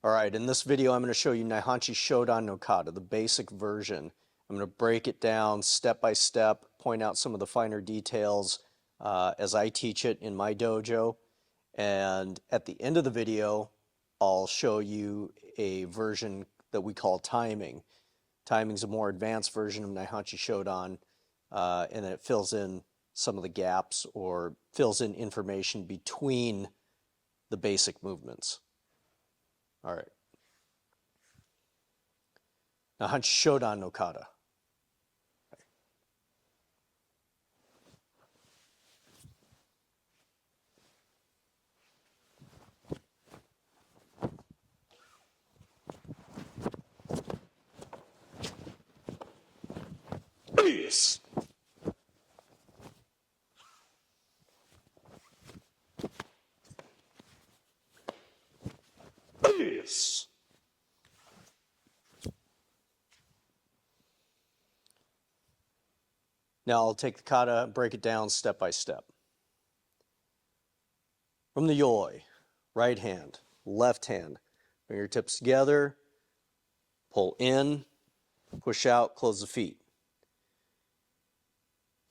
All right, in this video, I'm going to show you Naihanchi Shodan no kata, the basic version. I'm going to break it down step by step, point out some of the finer details as I teach it in my dojo. And at the end of the video, I'll show you a version that we call timing. Timing is a more advanced version of Naihanchi Shodan, and it fills in some of the gaps or fills in information between the basic movements. All right. Naihanchi Shodan no kata. Yes. Yes. Now I'll take the kata and break it down step by step. From the yoi, right hand, left hand, fingertips together, pull in, push out, close the feet.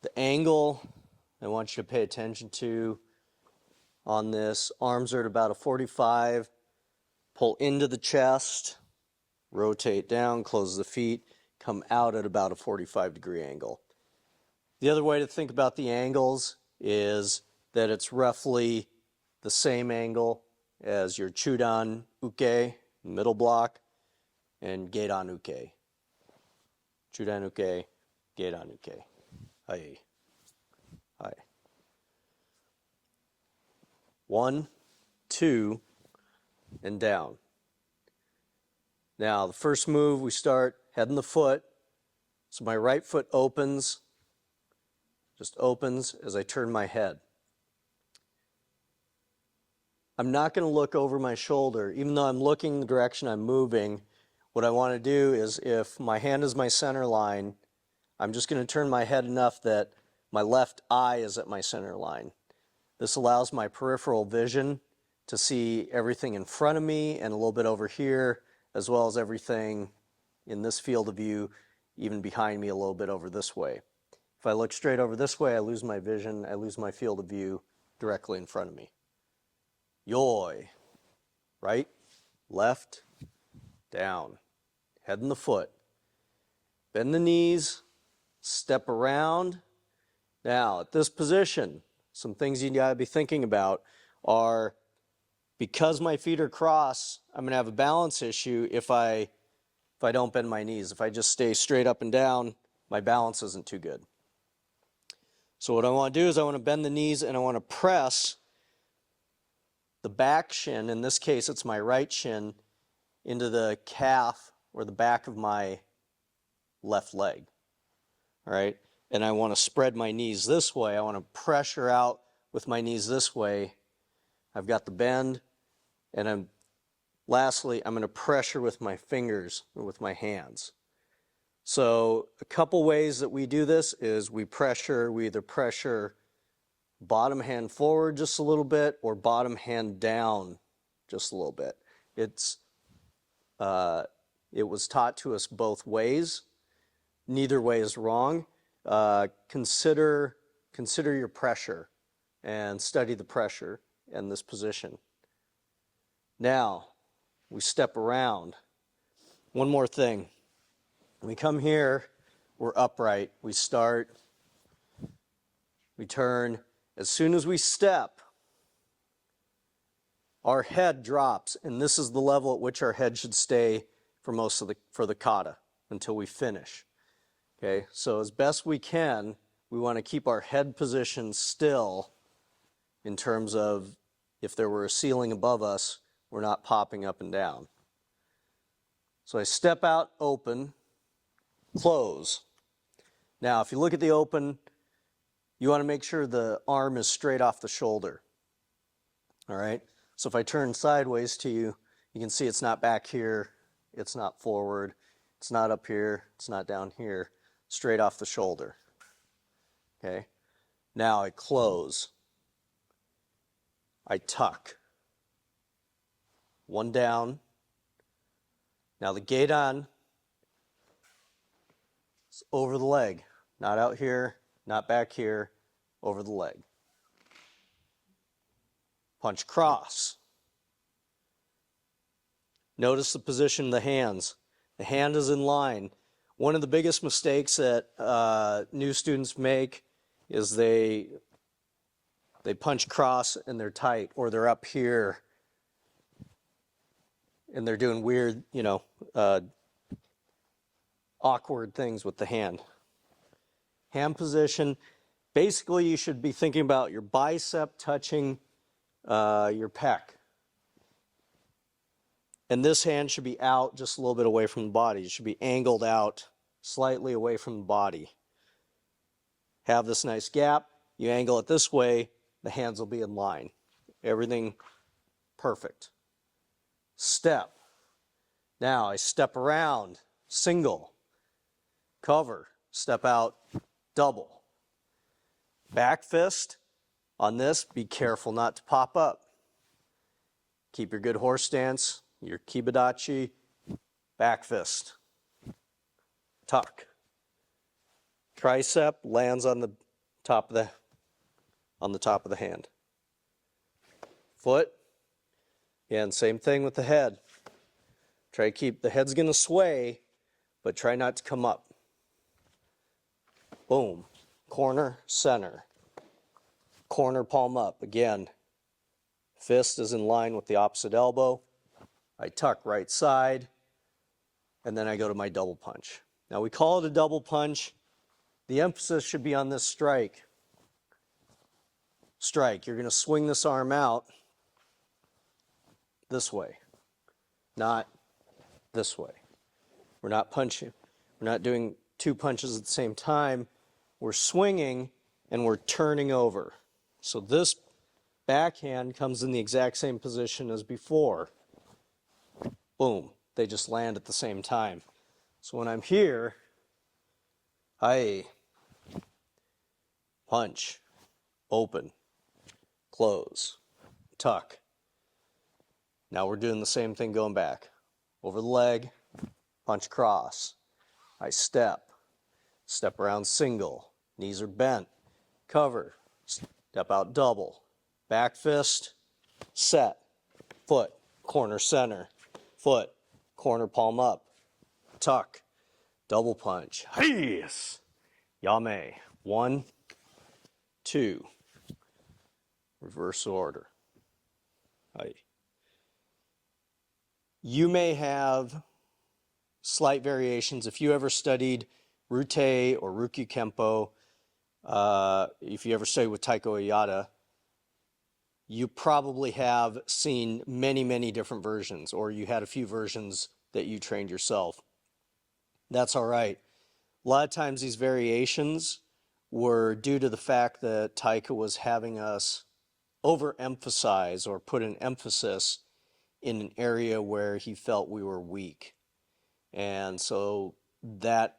The angle I want you to pay attention to on this, arms are at about a 45, pull into the chest, rotate down, close the feet, come out at about a 45-degree angle. The other way to think about the angles is that it's roughly the same angle as your Chudan uke, middle block, and Geidan uke. Chudan uke, Geidan uke. Hai. Hai. 1, 2, and down. Now, the first move, we start head and the foot. So my right foot opens, just opens as I turn my head. I'm not going to look over my shoulder. Even though I'm looking the direction I'm moving, what I want to do is if my hand is my center line, I'm just going to turn my head enough that my left eye is at my center line. This allows my peripheral vision to see everything in front of me and a little bit over here, as well as everything in this field of view, even behind me a little bit over this way. If I look straight over this way, I lose my vision, I lose my field of view directly in front of me. Yoi, right, left, down, head and the foot. Bend the knees, step around. Now, at this position, some things you gotta be thinking about are, because my feet are crossed, I'm gonna have a balance issue if I don't bend my knees. If I just stay straight up and down, my balance isn't too good. So what I want to do is I want to bend the knees and I want to press the back shin, in this case it's my right shin, into the calf or the back of my left leg. All right? And I want to spread my knees this way. I want to pressure out with my knees this way. I've got the bend, and lastly, I'm going to pressure with my fingers or with my hands. So a couple ways that we do this is we either pressure bottom hand forward just a little bit or bottom hand down just a little bit. It was taught to us both ways. Neither way is wrong. Consider your pressure and study the pressure in this position. Now, we step around. One more thing. When we come here, we're upright. We start, we turn. As soon as we step, our head drops, and this is the level at which our head should stay for the kata until we finish. Okay, so as best we can, we want to keep our head position still in terms of if there were a ceiling above us, we're not popping up and down. So I step out, open, close. Now, if you look at the open, you want to make sure the arm is straight off the shoulder. All right? So if I turn sideways to you, you can see it's not back here, it's not forward, it's not up here, it's not down here, straight off the shoulder. Okay? Now I close. I tuck. One down, Now the gedan is over the leg, not out here, not back here, over the leg. Punch cross. Notice the position of the hands. The hand is in line. One of the biggest mistakes that new students make is they punch cross and they're tight, or they're up here and they're doing weird, awkward things with the hand. Hand position, basically you should be thinking about your bicep touching your pec. And this hand should be out just a little bit away from the body. It should be angled out slightly away from the body. Have this nice gap. You angle it this way, the hands will be in line. Everything perfect. Step. Now I step around, single, cover, step out, double. Back fist on this, be careful not to pop up. Keep your good horse stance, your kibadachi, back fist. Tuck. Tricep lands on the top of the hand. Foot. Again, same thing with the head. Try to keep, the head's going to sway, but try not to come up. Boom. Corner, center. Corner, palm up. Again, fist is in line with the opposite elbow. I tuck right side, and then I go to my double punch. Now we call it a double punch. The emphasis should be on this strike. Strike. You're going to swing this arm out this way, not this way. We're not punching. We're not doing two punches at the same time. We're swinging and we're turning over. So this backhand comes in the exact same position as before. Boom. They just land at the same time. So when I'm here, I punch, open, close, tuck. Now we're doing the same thing going back. Over the leg, punch cross. I step around single, knees are bent, cover, step out double, back fist, set, foot, corner center, foot, corner palm up, tuck, double punch. Yes. Yame. 1, 2. Reverse order. Hi. You may have slight variations. If you ever studied RyuTe or Ryukyu Kempo, if you ever studied with Taika Oyata, you probably have seen many, many different versions, or you had a few versions that you trained yourself. That's all right. A lot of times these variations were due to the fact that Taika was having us overemphasize or put an emphasis in an area where he felt we were weak. And so that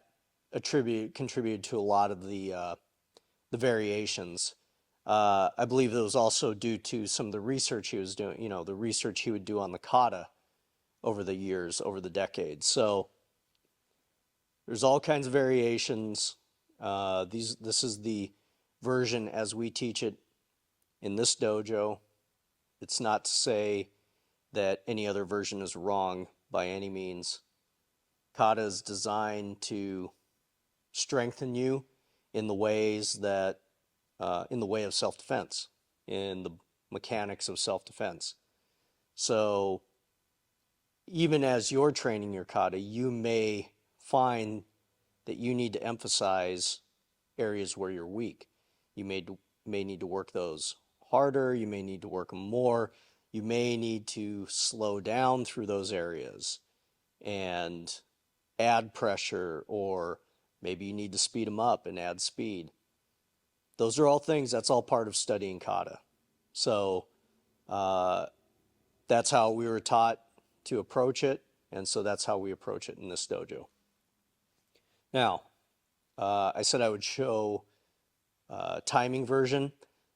contributed to a lot of the variations. I believe it was also due to some of the research he was doing, the research he would do on the kata over the years, over the decades. So there's all kinds of variations. This is the version as we teach it in this dojo. It's not to say that any other version is wrong by any means. Kata is designed to strengthen you in the ways that, in the way of self-defense, in the mechanics of self-defense. So even as you're training your kata, you may find that you need to emphasize areas where you're weak. You may need to work those harder. You may need to work them more. You may need to slow down through those areas and add pressure, or maybe you need to speed them up and add speed. Those are all things, that's all part of studying kata. So that's how we were taught to approach it, and so that's how we approach it in this dojo. Now, I said I would show timing version.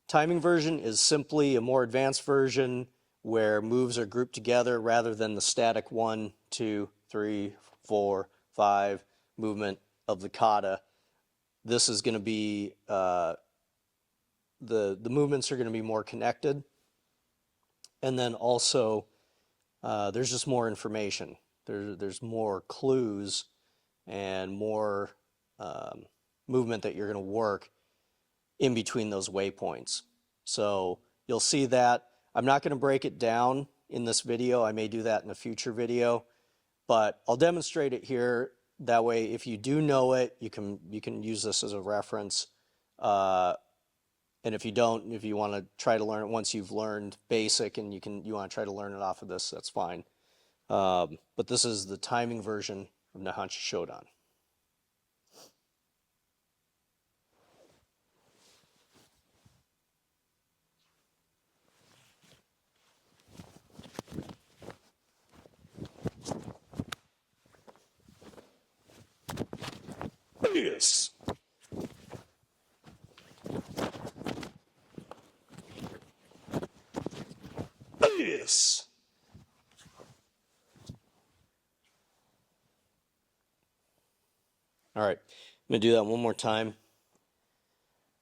Timing version is simply a more advanced version where moves are grouped together rather than the static 1, 2, 3, 4, 5 movement of the kata. This is going to be, the movements are going to be more connected. And then also, there's just more information. There's more clues and more movement that you're going to work in between those waypoints. So you'll see that. I'm not going to break it down in this video. I may do that in a future video, but I'll demonstrate it here. That way, if you do know it, you can use this as a reference. And if you don't, if you want to try to learn it once you've learned basic and you want to try to learn it off of this, that's fine. But this is the timing version of Naihanchi Shodan. Yes. Yes. All right, I'm going to do that one more time.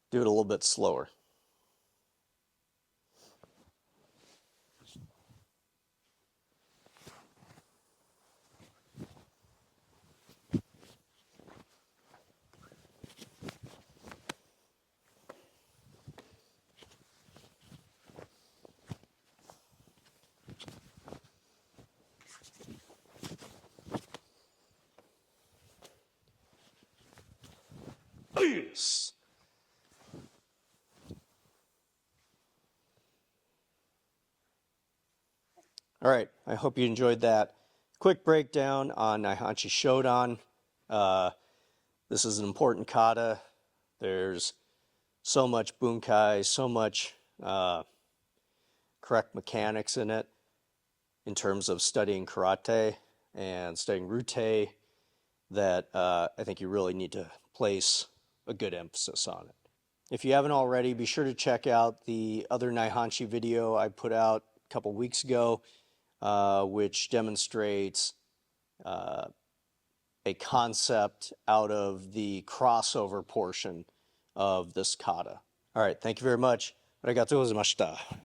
Do it a little bit slower. Yes. All right, I hope you enjoyed that quick breakdown on Naihanchi Shodan. This is an important kata. There's so much bunkai, so much correct mechanics in it in terms of studying karate and studying RyuTe that I think you really need to place a good emphasis on it. If you haven't already, be sure to check out the other Naihanchi video I put out a couple weeks ago, which demonstrates a concept out of the crossover portion of this kata. All right, thank you very much. Arigatou gozaimasu.